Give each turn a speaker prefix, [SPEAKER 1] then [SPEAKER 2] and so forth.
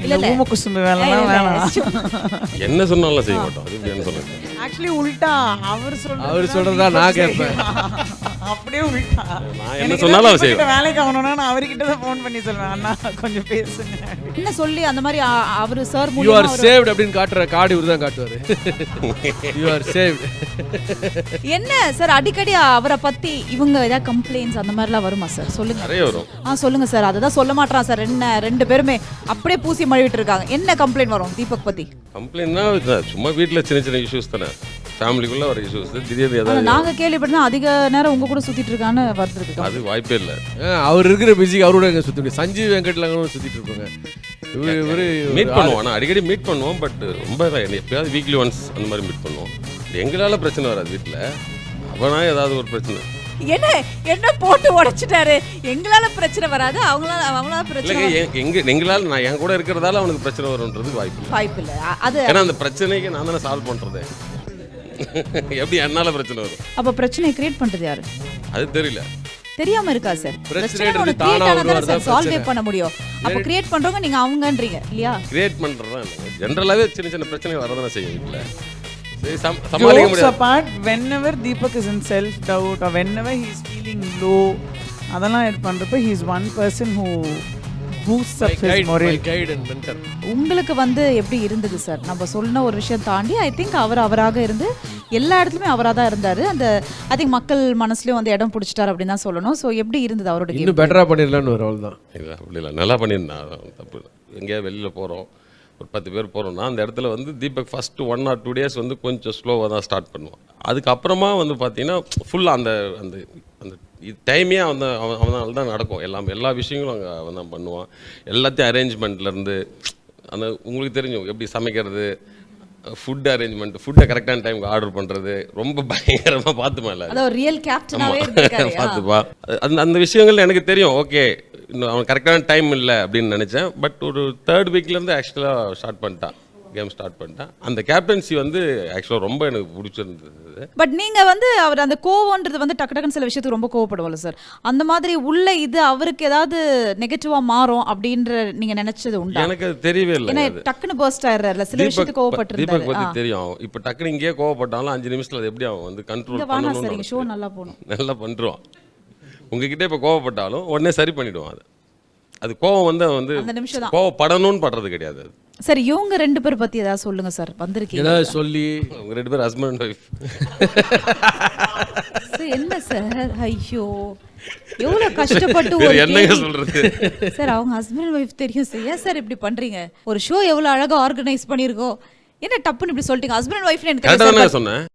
[SPEAKER 1] இல்ல ஊம குசும்பு வேலைலாம் வேணாம்.
[SPEAKER 2] என்ன சொன்னாலும் செய்ய மாட்டோம். அது என்ன சொல்லுங்க.
[SPEAKER 1] ஆக்சுவலி உல்டா அவர்
[SPEAKER 3] சொல்றதா நான் கேட்பேன்.
[SPEAKER 1] அப்படியே உல்டா.
[SPEAKER 2] நான் என்ன சொன்னாலும் அவர் செய்வேன்.
[SPEAKER 1] வேலைக்கு ஆகணும்னா நான் அவர்கிட்ட தான் ஃபோன் பண்ணி சொல்வேன், அண்ணா கொஞ்சம் பேசுங்க
[SPEAKER 4] என்ன சொல்லி அந்த மாதிரி அவரு சார்
[SPEAKER 3] யூ ஆர் சேவ்ட் அப்படின்னு காட்டுற கார்டு இவர் தான் காட்டுவாரு. You are saved.
[SPEAKER 4] என்ன சார் அடிக்கடி அவரை பத்தி இவங்க ஏதாவது கம்ப்ளைண்ட்ஸ் அந்த மாதிரிலாம் வருமா சார்? சொல்லுங்க.
[SPEAKER 2] நிறைய வரும்.
[SPEAKER 4] சொல்லுங்க சார். அததான் சொல்ல மாட்டான் சார். ரெண்டு பேருமே அப்படியே பூசி மழுவிட்டு இருக்காங்க. என்ன கம்ப்ளைண்ட் வரும் தீபக் பத்தி?
[SPEAKER 2] கம்ப்ளைண்ட்னா சும்மா வீட்டில் சின்ன சின்ன இஷ்யூஸ் தானே, ஃபேமிலிக்குள்ள ஒரு இஷ்யூஸ். திடீர்னு ஏதாவது
[SPEAKER 4] நாங்க கேள்விப்பட்டா அதிக நேரம் உங்க கூட சுத்திட்டு இருக்கான்னு வருது.
[SPEAKER 2] அது வாய்ப்பே இல்லை.
[SPEAKER 3] அவர் இருக்கிற பிஸிக்கு அவரோட எங்க சுத்தி முடியும். சஞ்சீவ் வெங்கட்லாம் சுத்திட்டு இருப்பாங்க. இவரு
[SPEAKER 2] மீட் பண்ணுவோம். ஆனால் அடிக்கடி மீட் பண்ணுவோம். பட் ரொம்ப எப்பயாவது வீக்லி ஒன்ஸ் அந்த மாதிரி மீட் பண்ணுவோம். எங்களால பிரச்சனை வராது வீட்டில். அவனா ஏதாவது ஒரு பிரச்சனை
[SPEAKER 4] என்ன போட்டு உடைச்சிட்டாரு. எங்களால பிரச்சனை வராது, அவங்களால பிரச்சனை
[SPEAKER 2] எங்களால நான் என் கூட இருக்கிறதால அவனுக்கு பிரச்சனை வரும்ன்றது வாய்ப்பு இல்லை.
[SPEAKER 4] அது
[SPEAKER 2] ஏன்னா அந்த பிரச்சனைக்கு நான் தானே சால்வ் பண்றது. எப்படி என்னால பிரச்சனை வரும்?
[SPEAKER 4] அப்ப பிரச்சனையை கிரியேட் பண்றது யாரு?
[SPEAKER 2] அது தெரியல.
[SPEAKER 4] தெரியாம இருக்கா சார்? பிரச்சனை சால்வ் பண்ண முடியும். அப்ப கிரியேட் பண்றவங்க நீங்க அவங்கன்றீங்க இல்லையா?
[SPEAKER 2] கிரியேட் பண்றதா இல்ல, ஜெனரலாவே சின்ன சின்ன பிரச்சனை வரதானே செய்யும் வீட்ல.
[SPEAKER 1] Jokes apart, whenever Deepak is in self doubt or whenever he is feeling low, அதெல்லாம் இது பண்றப்ப he is one person who boosts up his morale.
[SPEAKER 3] Guide and mentor.
[SPEAKER 4] உங்களுக்கு எப்படி இருந்தது சார்? நம்ம சொன்ன ஒரு விஷயம் தாண்டி ஐ திங்க் அவராக இருந்து எல்லா இடத்துலயுமே அவராக தான் இருந்தாரு. அந்த ஐ திங்க் மக்கள் மனசுலயும் இடம் பிடிச்சிட்டாரு அப்படின்னு தான் சொல்லணும். ஸோ எப்படி இருந்தது அவரோட?
[SPEAKER 3] இன்னும் பெட்டரா பண்ணிடலான்னு ஒரு ரோல் தான்.
[SPEAKER 2] இல்லை அப்படி இல்லை, நல்லா பண்ணியிருந்தான். தப்பு. எங்கேயா வெளியில் போகிறோம், ஒரு 10 பேர் போகிறோம்னா அந்த இடத்துல தீபக் ஃபஸ்ட்டு 1 or 2 days கொஞ்சம் ஸ்லோவாக தான் ஸ்டார்ட் பண்ணுவான். அதுக்கப்புறமா பார்த்தீங்கன்னா ஃபுல்லாக அந்த அந்த அந்த டைமே அவனால் தான் நடக்கும். எல்லா விஷயங்களும் அங்கே அவன் தான் பண்ணுவான். எல்லாத்தையும் அரேஞ்ச்மெண்ட்லேருந்து அந்த உங்களுக்கு தெரியும் எப்படி சமைக்கிறது, ஃபுட் அரேஞ்ச்மெண்ட், ஃபுட்டை கரெக்டான டைமுக்கு ஆர்டர் பண்ணுறது ரொம்ப பயங்கரமாக பார்த்துமா இல்லை பார்த்துப்பா. அந்த விஷயங்கள் எனக்கு தெரியும். ஓகே இன்னும் அவன் கரெக்டான டைம் இல்லை அப்படின்னு நினச்சேன். பட் ஒரு 3rd வீக்லேருந்து ஆக்சுவலாக கேம் ஸ்டார்ட் பண்ணிட்டான். அந்த கேப்டன்சி ஆக்சுவலாக ரொம்ப எனக்கு பிடிச்சிருந்தது.
[SPEAKER 4] பட் நீங்கள் அவர் அந்த கோவன்றது டக்கு டக்குன்னு சில விஷயத்துக்கு ரொம்ப கோவப்படுவாங்க சார். அந்த மாதிரி உள்ள இது அவருக்கு ஏதாவது நெகட்டிவாக மாறும் அப்படின்ற நீங்கள் நினைச்சது உண்டா?
[SPEAKER 2] எனக்கு அது தெரியவே இல்லை.
[SPEAKER 4] ஏன்னா டக்குன்னு பர்ஸ்ட் ஆயிடுறாருல சில விஷயத்துக்கு கோவப்பட்டு.
[SPEAKER 2] தீபக் பற்றி தெரியும். இப்போ டக்குன்னு இங்கேயே கோவப்பட்டாலும் 5 நிமிஷத்தில் அது எப்படி அவன் கண்ட்ரோல் பண்ணணும்.
[SPEAKER 4] ஷோ நல்லா போகணும்,
[SPEAKER 2] நல்லா பண்ணுறான். உங்ககிட்ட இப்போ கோவப்பட்டாலும் உடனே சரி பண்ணிவிடுவான். அது கோவம்
[SPEAKER 4] அந்த நிமிஷம் தான்
[SPEAKER 2] கோவப்படணும்னு படுறது கிடையாது.
[SPEAKER 4] சார் இவங்க 2 பேர் பத்தி ஏதாவது சொல்லுங்க சார். வந்திருக்கீங்க
[SPEAKER 3] ஏதாவது சொல்லி.
[SPEAKER 2] அவங்க 2 பேர் ஹஸ்பண்ட் அண்ட் ஒய்ஃப்.
[SPEAKER 4] என்ன சார் ஐயோ எவ்வளவு கஷ்டப்பட்டு
[SPEAKER 2] என்னங்க சொல்றது
[SPEAKER 4] சார். அவங்க ஹஸ்பண்ட் அண்ட் ஒய்ஃப் தெரியும் சார். ஏன் சார் இப்படி பண்றீங்க? ஒரு ஷோ எவ்வளவு அழகா ஆர்கனைஸ் பண்ணிருக்கோம், என்ன டப்புன்னு இப்படி சொல்லிட்டீங்க? ஹஸ்பண்ட் அண்ட் ஒய்ஃப் எனக்கு
[SPEAKER 2] சொன்னேன்.